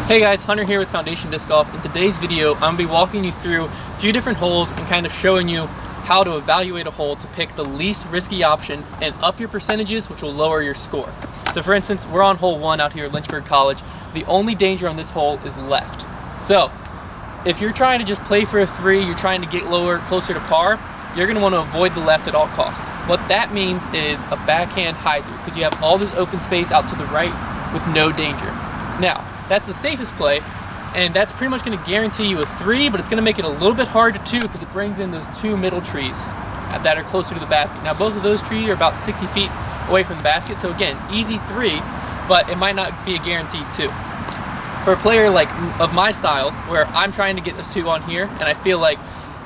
Hey guys, Hunter here with Foundation Disc Golf. In today's video, I'm going to be walking you through a few different holes and kind of showing you how to evaluate a hole to pick the least risky option and up your percentages, which will lower your score. So for instance, we're on hole 1 out here at Lynchburg College. The only danger on this hole is left. So if you're trying to just play for a 3, you're trying to get lower, closer to par, you're going to want to avoid the left at all costs. What that means is a backhand hyzer, because you have all this open space out to the right with no danger. Now, that's the safest play, and that's pretty much going to guarantee you a 3, but it's going to make it a little bit harder too because it brings in those 2 middle trees that are closer to the basket. Now both of those trees are about 60 feet away from the basket, so again, easy 3, but it might not be a guaranteed 2. For a player like of my style, where I'm trying to get those 2 on here, and I feel like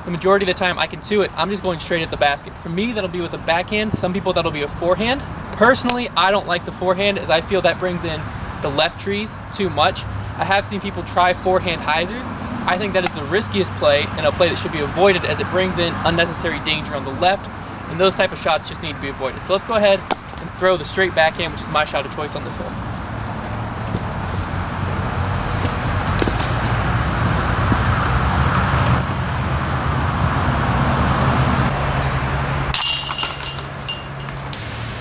the majority of the time I can 2 it, I'm just going straight at the basket. For me, that'll be with a backhand. Some people, that'll be a forehand. Personally, I don't like the forehand, as I feel that brings in the left trees too much. I have seen people try forehand hyzers. I think that is the riskiest play and a play that should be avoided, as it brings in unnecessary danger on the left, and those type of shots just need to be avoided. So let's go ahead and throw the straight backhand, which is my shot of choice on this hole.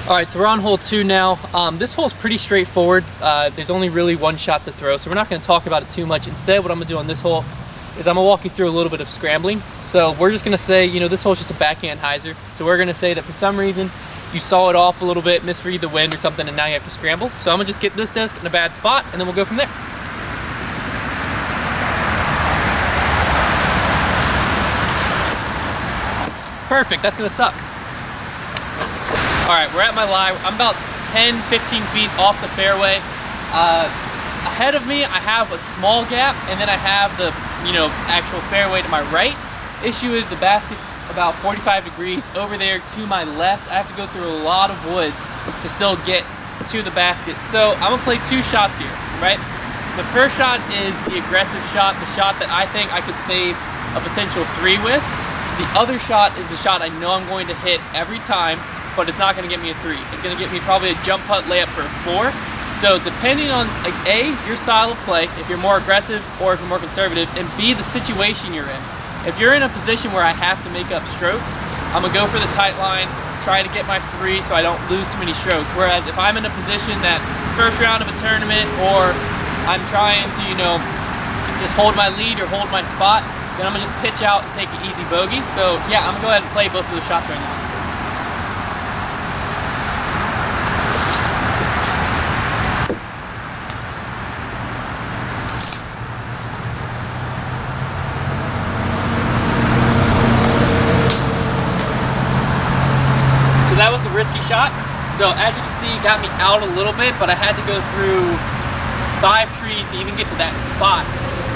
Alright, so we're on hole 2 now. This hole is pretty straightforward. There's only really one shot to throw, so we're not going to talk about it too much. Instead, what I'm going to do on this hole is I'm going to walk you through a little bit of scrambling. So we're just going to say, you know, this hole is just a backhand hyzer. So we're going to say that for some reason, you saw it off a little bit, misread the wind or something, and now you have to scramble. So I'm going to just get this disc in a bad spot, and then we'll go from there. Perfect, that's going to suck. Alright, we're at my lie. I'm about 10-15 feet off the fairway. Ahead of me, I have a small gap, and then I have the, actual fairway to my right. Issue is the basket's about 45 degrees over there to my left. I have to go through a lot of woods to still get to the basket. So I'm gonna play 2 shots here, right? The first shot is the aggressive shot, the shot that I think I could save a potential 3 with. The other shot is the shot I know I'm going to hit every time, but it's not going to get me a 3. It's going to get me probably a jump putt layup for a 4. So depending on, like, A, your style of play, if you're more aggressive or if you're more conservative, and B, the situation you're in. If you're in a position where I have to make up strokes, I'm going to go for the tight line, try to get my 3 so I don't lose too many strokes. Whereas if I'm in a position that it's the first round of a tournament, or I'm trying to, just hold my lead or hold my spot, then I'm going to just pitch out and take an easy bogey. So yeah, I'm going to go ahead and play both of those shots right now. That was the risky shot. So as you can see, it got me out a little bit, but I had to go through 5 trees to even get to that spot,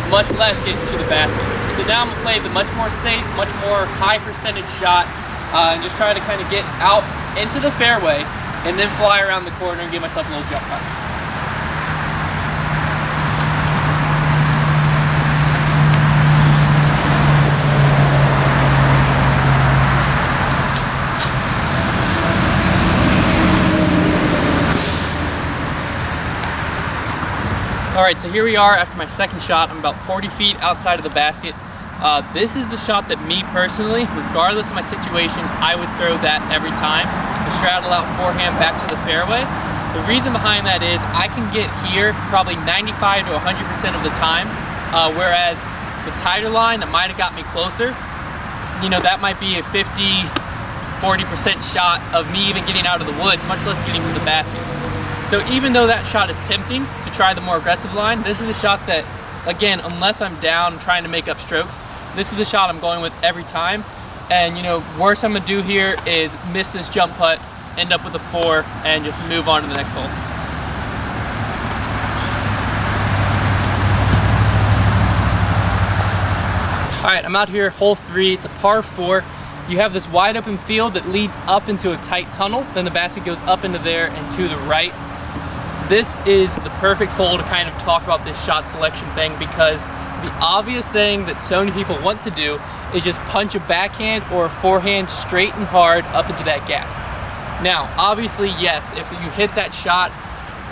much less get to the basket. So now I'm gonna play the much more safe, much more high percentage shot, and just try to kind of get out into the fairway and then fly around the corner and give myself a little jump putt. Alright, so here we are after my second shot. I'm about 40 feet outside of the basket. This is the shot that me personally, regardless of my situation, I would throw that every time. The straddle out forehand back to the fairway. The reason behind that is I can get here probably 95 to 100% of the time, whereas the tighter line that might have got me closer, that might be a 50-40% shot of me even getting out of the woods, much less getting to the basket. So even though that shot is tempting to try the more aggressive line, this is a shot that, again, unless I'm down trying to make up strokes, this is the shot I'm going with every time. And worst I'm gonna do here is miss this jump putt, end up with a 4, and just move on to the next hole. Alright, I'm out here, hole 3, it's a par 4. You have this wide open field that leads up into a tight tunnel, then the basket goes up into there and to the right. This is the perfect hole to kind of talk about this shot selection thing, because the obvious thing that so many people want to do is just punch a backhand or a forehand straight and hard up into that gap. Now, obviously, yes, if you hit that shot,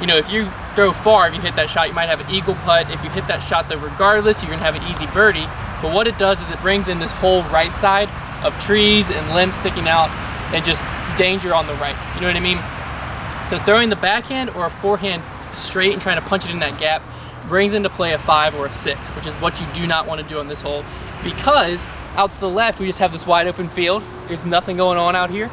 if you throw far if you hit that shot. You might have an eagle putt. If you hit that shot though, regardless, you're gonna have an easy birdie. But what it does is it brings in this whole right side of trees and limbs sticking out and just danger on the right. You know what I mean? So throwing the backhand or a forehand straight and trying to punch it in that gap brings into play a 5 or a 6, which is what you do not want to do on this hole, because out to the left we just have this wide open field. There's nothing going on out here.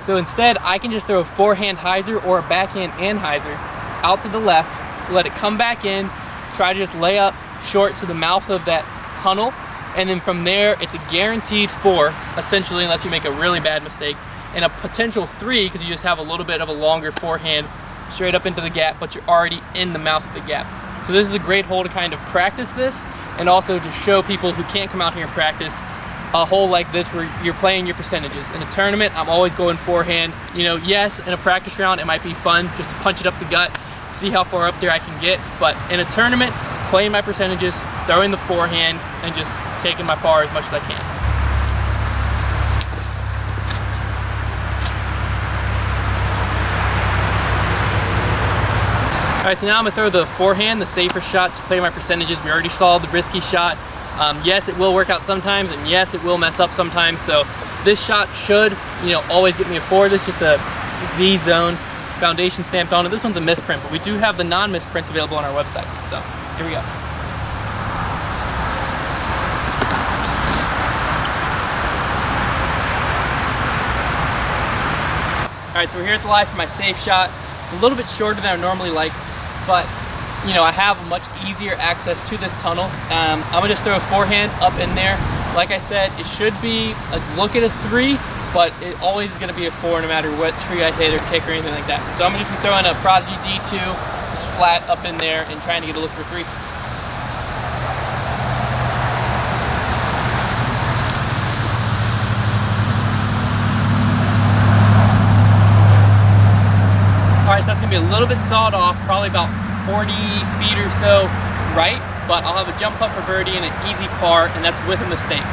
So instead I can just throw a forehand hyzer or a backhand and hyzer out to the left, let it come back in, try to just lay up short to the mouth of that tunnel, and then from there it's a guaranteed 4 essentially, unless you make a really bad mistake, and a potential 3 because you just have a little bit of a longer forehand straight up into the gap, but you're already in the mouth of the gap. So this is a great hole to kind of practice this, and also to show people who can't come out here and practice a hole like this where you're playing your percentages. In a tournament, I'm always going forehand. You know, yes, in a practice round it might be fun just to punch it up the gut, see how far up there I can get, but in a tournament, playing my percentages, throwing the forehand, and just taking my par as much as I can. All right, so now I'm gonna throw the forehand, the safer shot, just play my percentages. We already saw the risky shot. Yes, it will work out sometimes, and yes, it will mess up sometimes. So this shot should, you know, always get me a 4. This is just a Z zone foundation stamped on it. This one's a misprint, but we do have the non-misprints available on our website. So here we go. All right, so we're here at the lie for my safe shot. It's a little bit shorter than I normally like, but you know, I have a much easier access to this tunnel. I'm gonna just throw a forehand up in there. Like I said, it should be a look at a 3, but it always is gonna be a 4 no matter what tree I hit or kick or anything like that. So I'm just throwing a Prodigy D2, just flat up in there and trying to get a look for 3. All right, so that's gonna be a little bit sawed off, probably about 40 feet or so right, but I'll have a jump putt for birdie and an easy par, and that's with a mistake.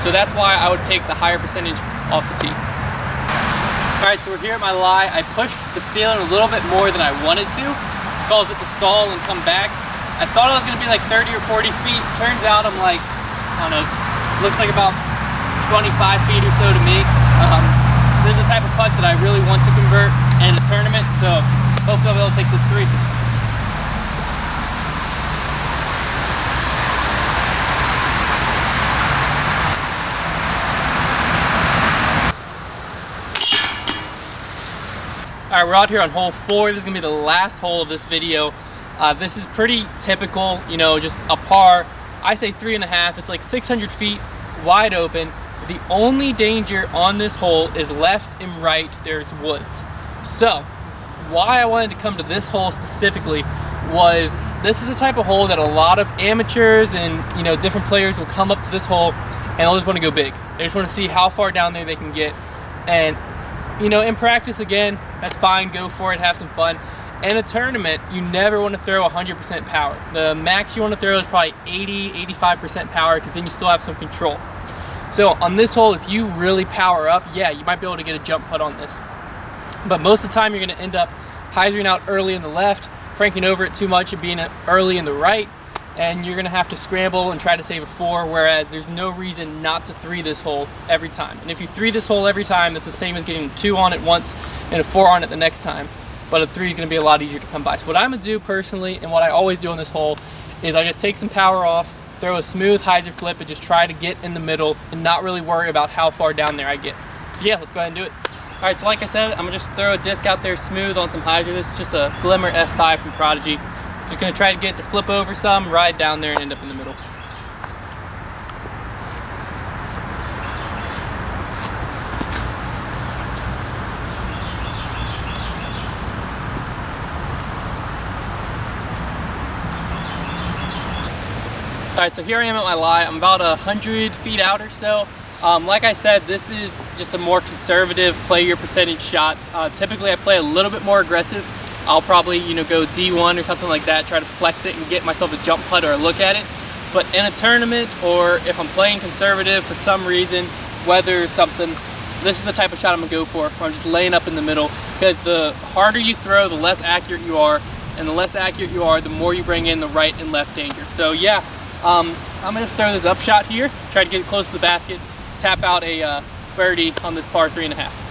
So that's why I would take the higher percentage off the tee. All right, so we're here at my lie. I pushed the ceiling a little bit more than I wanted to. It caused it to stall and come back. I thought it was gonna be like 30 or 40 feet. Turns out I'm like, I don't know, looks like about 25 feet or so to me. This is the type of putt that I really want to convert in a tournament, so hopefully I'll be able to take this 3. All right, we're out here on hole 4. This is gonna be the last hole of this video. This is pretty typical, you know, just a par. I say 3.5. It's like 600 feet, wide open. The only danger on this hole is left and right, there's woods. So why I wanted to come to this hole specifically was this is the type of hole that a lot of amateurs and, you know, different players will come up to this hole and they'll just want to go big. They just want to see how far down there they can get. And, you know, in practice, again, that's fine, go for it, have some fun. In a tournament, you never want to throw 100% power. The max you want to throw is probably 80-85% power, because then you still have some control. So on this hole, if you really power up, yeah, you might be able to get a jump putt on this. But most of the time, you're going to end up hyzering out early in the left, cranking over it too much and being early in the right, and you're going to have to scramble and try to save a 4, whereas there's no reason not to 3 this hole every time. And if you 3 this hole every time, that's the same as getting a 2 on it once and a 4 on it the next time. But a 3 is going to be a lot easier to come by. So what I'm going to do personally, and what I always do on this hole, is I just take some power off, throw a smooth hyzer flip, and just try to get in the middle and not really worry about how far down there I get. So yeah, let's go ahead and do it. All right, so like I said, I'm going to just throw a disc out there smooth on some hyzer. This is just a Glimmer F5 from Prodigy. Just going to try to get it to flip over some, ride down there, and end up in the middle. All right, so here I am at my lie. I'm about 100 feet out or so. Like I said, this is just a more conservative play your percentage shots. Typically I play a little bit more aggressive. I'll probably, you know, go D1 or something like that, try to flex it and get myself a jump putt or a look at it. But in a tournament, or if I'm playing conservative for some reason, weather or something, this is the type of shot I'm gonna go for, where I'm just laying up in the middle, because the harder you throw, the less accurate you are, and the less accurate you are, the more you bring in the right and left danger. So yeah, I'm gonna just throw this up shot here, try to get it close to the basket, tap out a birdie on this par 3.5.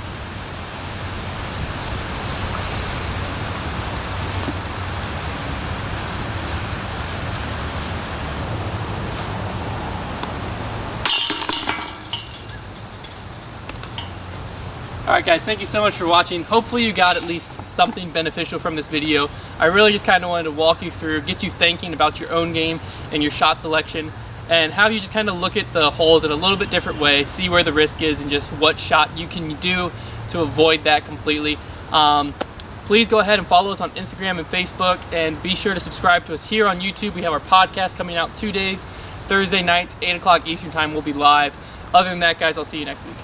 Alright guys, thank you so much for watching. Hopefully you got at least something beneficial from this video. I really just kind of wanted to walk you through, get you thinking about your own game and your shot selection, and have you just kind of look at the holes in a little bit different way, see where the risk is and just what shot you can do to avoid that completely. Please go ahead and follow us on Instagram and Facebook, and be sure to subscribe to us here on YouTube. We have our podcast coming out 2 days, Thursday nights, 8 o'clock Eastern time, we'll be live. Other than that guys, I'll see you next week.